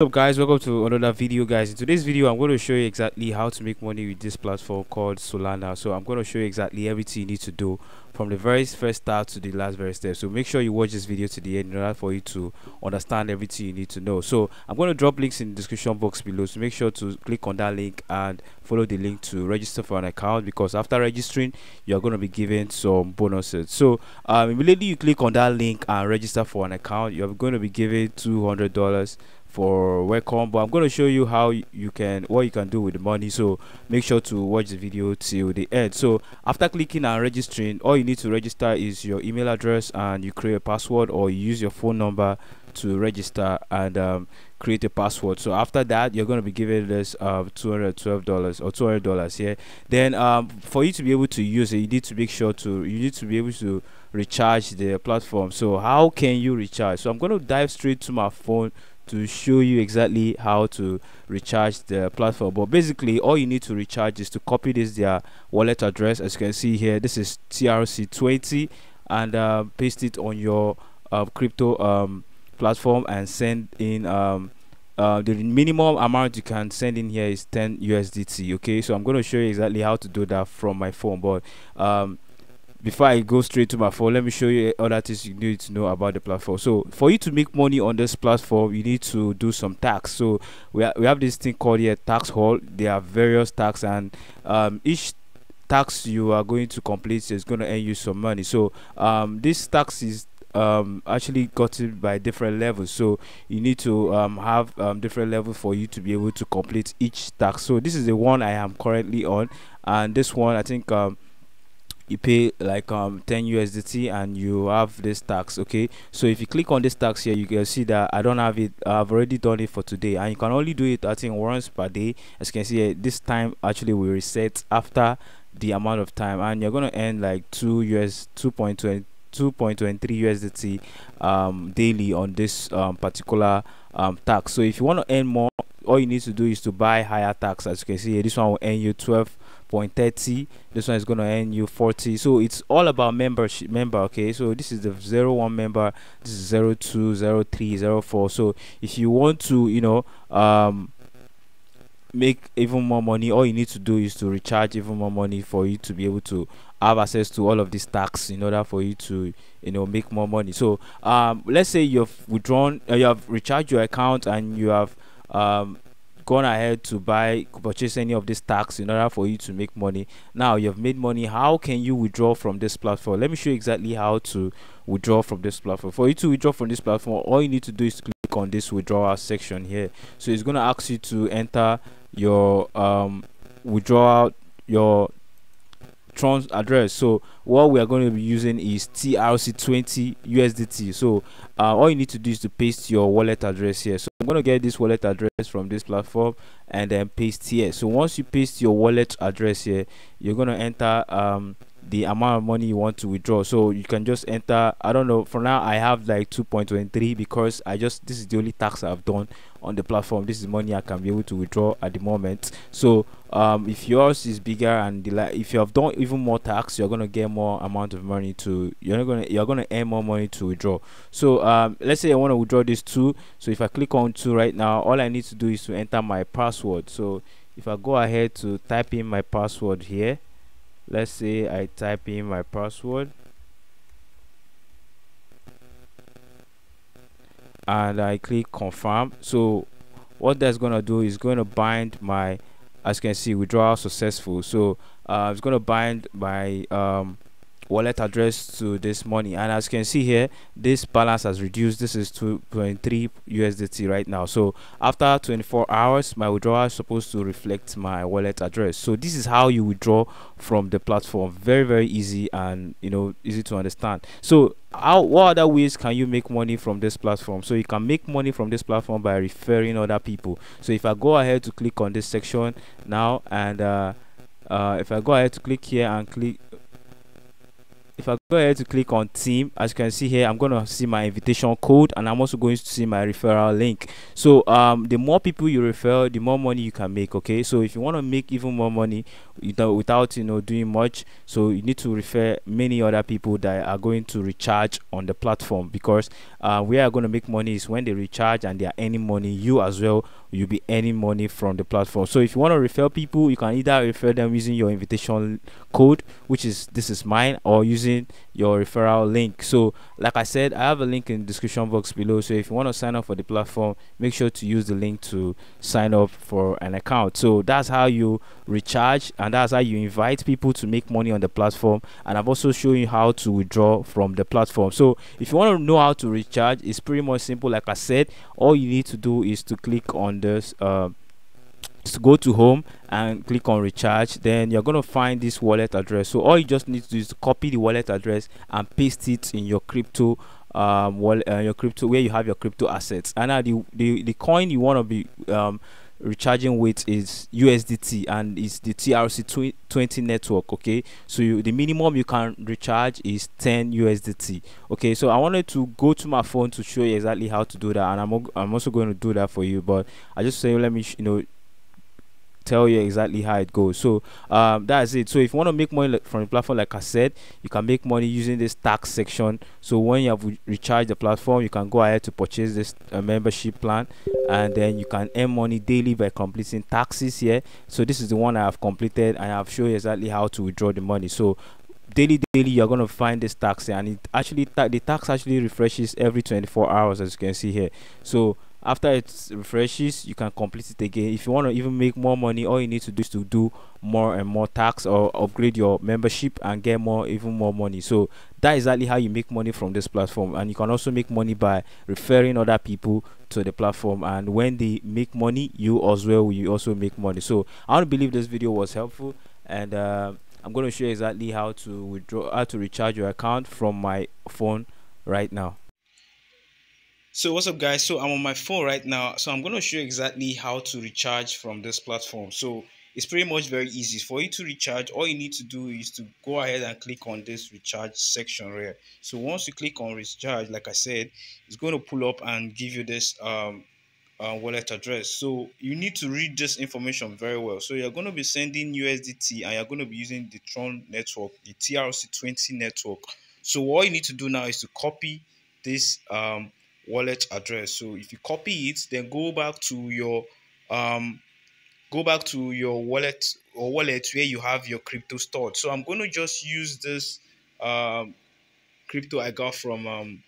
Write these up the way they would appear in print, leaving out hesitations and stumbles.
What's up guys, welcome to another video guys. In today's video I'm going to show you exactly how to make money with this platform called Solana. So I'm going to show you exactly everything you need to do from the very first start to the last very step. So make sure you watch this video to the end in order for you to understand everything you need to know. So I'm going to drop links in the description box below, so make sure to click on that link and follow the link to register for an account, because after registering you're going to be given some bonuses. So immediately you click on that link and register for an account, you're going to be given $200 for welcome. But I'm going to show you how what you can do with the money, so make sure to watch the video till the end. So after clicking and registering, all you need to register is your email address, and you create a password, or you use your phone number to register and create a password. So after that you're going to be given this $212 or $200 here. Then for you to be able to use it, you need to be able to recharge the platform. So how can you recharge? So I'm going to dive straight to my phone to show you exactly how to recharge the platform. But basically all you need to recharge is to copy their wallet address. As you can see here, this is TRC20, and paste it on your crypto platform and send in the minimum amount you can send in here is 10 USDT. Okay, so I'm going to show you exactly how to do that from my phone. But before I go straight to my phone, let me show you other things you need to know about the platform. So for you to make money on this platform, you need to do some tax. So we have this thing called here tax haul. There are various tax, and each tax you are going to complete is going to earn you some money. So this tax is actually gotten by different levels, so you need to have different levels for you to be able to complete each tax. So this is the one I am currently on, and this one I think you pay like 10 USDT and you have this tax. Okay, so if you click on this tax here, you can see that I don't have it. I've already done it for today, and you can only do it I think once per day. As you can see here, this time actually will reset after the amount of time, and you're going to earn like 2.23 USDT daily on this particular tax. So if you want to earn more, all you need to do is to buy higher tax. As you can see here, this one will earn you 12.30, this one is going to earn you 40. So it's all about member. Okay, so this is the 01 member, this is 02, 03, 04. So if you want to make even more money, all you need to do is to recharge even more money for you to be able to have access to all of these tax in order for you to make more money. So let's say you've withdrawn, you have recharged your account, and you have gone ahead to purchase any of this tax in order for you to make money. Now you've made money. How can you withdraw from this platform? Let me show you exactly how to withdraw from this platform. For you to withdraw from this platform, all you need to do is click on this withdrawal section here. So it's going to ask you to enter your withdrawal, your Tron address. So what we are going to be using is TRC20 USDT. So all you need to do is to paste your wallet address here. So I'm going to get this wallet address from this platform and then paste here. So once you paste your wallet address here, you're going to enter the amount of money you want to withdraw. So you can just enter, I don't know, for now I have like 2.23, because this is the only tax I've done on the platform. This is money I can be able to withdraw at the moment. So if yours is bigger, and if you have done even more tax, you're going to get more amount of money to you're going to earn more money to withdraw. So let's say I want to withdraw this too. So if I click on 2 right now, all I need to do is to enter my password. So if I go ahead to type in my password here, let's say I type in my password and I click confirm. So what that's going to do is going to bind my, as you can see, withdrawal successful. So it's going to bind my wallet address to this money, and as you can see here, this balance has reduced. This is 2.3 USDT right now. So after 24 hours my withdrawal is supposed to reflect my wallet address. So this is how you withdraw from the platform. Very easy, and easy to understand. So what other ways can you make money from this platform? So you can make money from this platform by referring other people. So if I go ahead to click on this section now, and if I go ahead to click here and click, if I go ahead to click on team. As you can see here, I'm going to see my invitation code, and I'm also going to see my referral link. So the more people you refer, the more money you can make. Okay, so if you want to make even more money without doing much, so you need to refer many other people that are going to recharge on the platform, because we are going to make money is when they recharge and they are earning money. You as well, you'll be earning money from the platform. So if you want to refer people, you can either refer them using your invitation code, which is this is mine, or using your referral link. So like I said, I have a link in the description box below, so if you want to sign up for the platform, make sure to use the link to sign up for an account. So that's how you recharge, and that's how you invite people to make money on the platform. And I've also shown you how to withdraw from the platform. So if you want to know how to recharge, it's pretty much simple. Like I said, all you need to do is to click on this to go to home and click on recharge. Then you're going to find this wallet address. So all you just need to do is to copy the wallet address and paste it in your crypto wallet, your crypto, where you have your crypto assets. And now the coin you want to be recharging with is USDT, and it's the TRC20 network. Okay, so the minimum you can recharge is 10 USDT. Okay, so I wanted to go to my phone to show you exactly how to do that, and I'm also going to do that for you, but I just say let me tell you exactly how it goes. So that's it. So if you want to make money from the platform, like I said, you can make money using this tax section. So when you have recharged the platform, you can go ahead to purchase this membership plan, and then you can earn money daily by completing taxes here. So this is the one I have completed, and I've shown you exactly how to withdraw the money. So daily you're going to find this tax here, and it actually the tax actually refreshes every 24 hours, as you can see here. So after it refreshes, you can complete it again. If you want to even make more money, all you need to do is to do more and more tax, or upgrade your membership and get even more money. So that is exactly how you make money from this platform. And you can also make money by referring other people to the platform, and when they make money, you as well will also make money. So I want to believe this video was helpful, and I'm going to show you exactly how to recharge your account from my phone right now. So what's up, guys? So I'm on my phone right now, so I'm going to show you exactly how to recharge from this platform. So it's pretty much very easy. For you to recharge, all you need to do is to go ahead and click on this recharge section here. So once you click on recharge, like I said, it's going to pull up and give you this wallet address. So you need to read this information very well. So you're going to be sending USDT, and you're going to be using the Tron network, the TRC20 network. So what you need to do now is to copy this wallet address. So if you copy it, then go back to your wallet where you have your crypto stored. So I'm going to just use this crypto I got from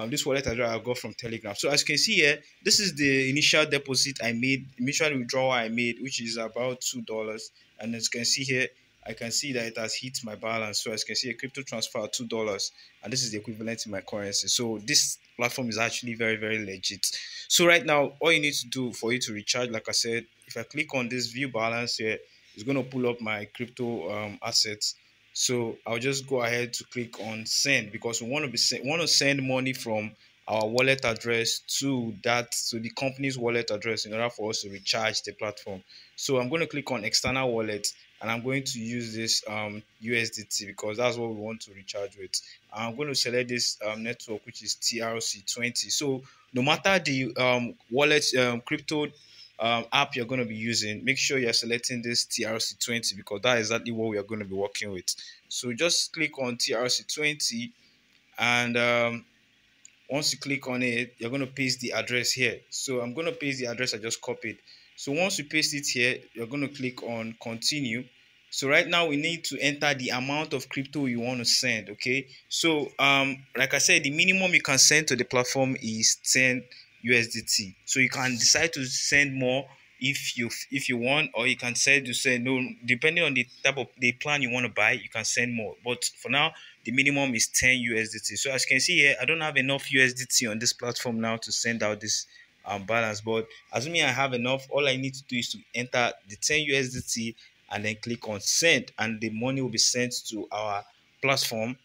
this wallet address I got from Telegram. So as you can see here, this is the initial deposit I made, initial withdrawal I made, which is about $2. And as you can see here, I can see that it has hit my balance. So as you can see, a crypto transfer of $2, and this is the equivalent in my currency. So this platform is actually very, very legit. So right now, all you need to do for you to recharge, like I said, if I click on this view balance here, it's going to pull up my crypto assets. So I'll just go ahead to click on send, because we want to send money from our wallet address to the company's wallet address in order for us to recharge the platform. So I'm going to click on external wallet, and I'm going to use this USDT, because that's what we want to recharge with. I'm going to select this network, which is TRC20. So no matter the wallet crypto app you're going to be using, make sure you're selecting this TRC20, because that is exactly what we are going to be working with. So just click on TRC20, and once you click on it, you're going to paste the address here. So I'm going to paste the address I just copied. So once you paste it here, you're going to click on continue. So right now we need to enter the amount of crypto you want to send. Okay, so like I said, the minimum you can send to the platform is 10 USDT. So you can decide to send more if you want, or you can decide to say no, depending on the type of the plan you want to buy. You can send more, but for now the minimum is 10 USDT. So as you can see here, I don't have enough USDT on this platform now to send out this balance, but assuming I have enough, all I need to do is to enter the 10 USDT and then click on send, and the money will be sent to our platform.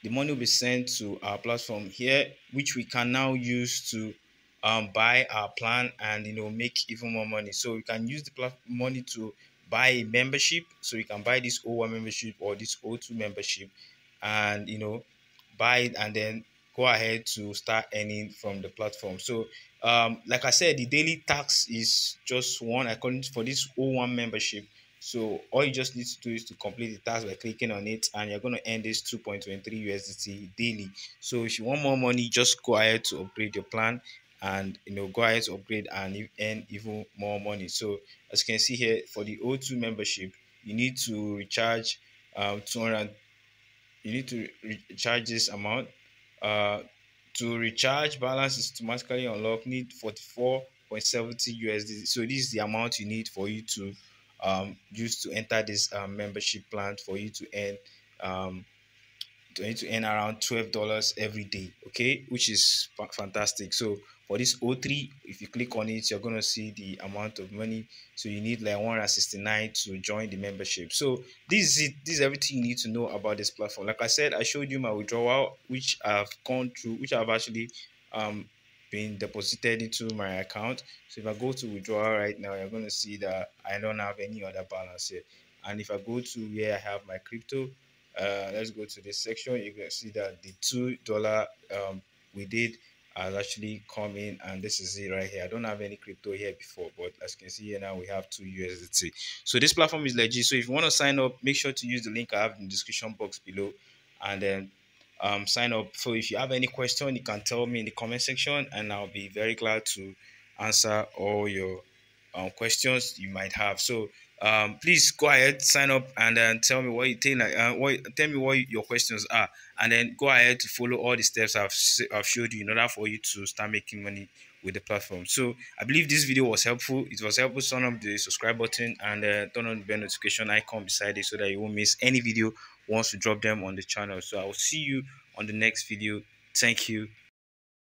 The money will be sent to our platform here, which we can now use to buy our plan and make even more money. So you can use the money to buy a membership. So you can buy this O1 membership or this O2 membership, and buy it, and then go ahead to start earning from the platform. So like I said, the daily tax is just one according for this O1 membership. So all you just need to do is to complete the task by clicking on it, and you're going to earn this 2.23 USDT daily. So if you want more money, just go ahead to upgrade your plan, and go ahead to upgrade and earn even more money. So as you can see here, for the O2 membership, you need to recharge 200. You need to recharge this amount. uh to recharge, balance is automatically unlocked, need 44.70 USD. So this is the amount you need for you to use to enter this membership plan, for you to earn um you need to earn around $12 every day, okay, which is fantastic. So for this O3, if you click on it, you're going to see the amount of money. So you need like 169 to join the membership. So this is it. This is everything you need to know about this platform. Like I said, I showed you my withdrawal, which I've gone through, which I've actually um been deposited into my account. So if I go to withdrawal right now, you're going to see that I don't have any other balance here. And if I go to where I have my crypto, let's go to this section. You can see that the $2 we did has actually come in, and this is it right here. I don't have any crypto here before, but as you can see here now, we have 2 USDT. So this platform is legit. So if you want to sign up, make sure to use the link I have in the description box below, and then sign up. So if you have any question, you can tell me in the comment section, and I'll be very glad to answer all your questions you might have. So please go ahead, sign up, and then tell me what you think. Tell me what your questions are, and then go ahead to follow all the steps I've showed you in order for you to start making money with the platform. So I believe this video was helpful. It was helpful. Turn on the subscribe button, and turn on the bell notification icon beside it, so that you won't miss any video once we drop them on the channel. So I will see you on the next video. Thank you.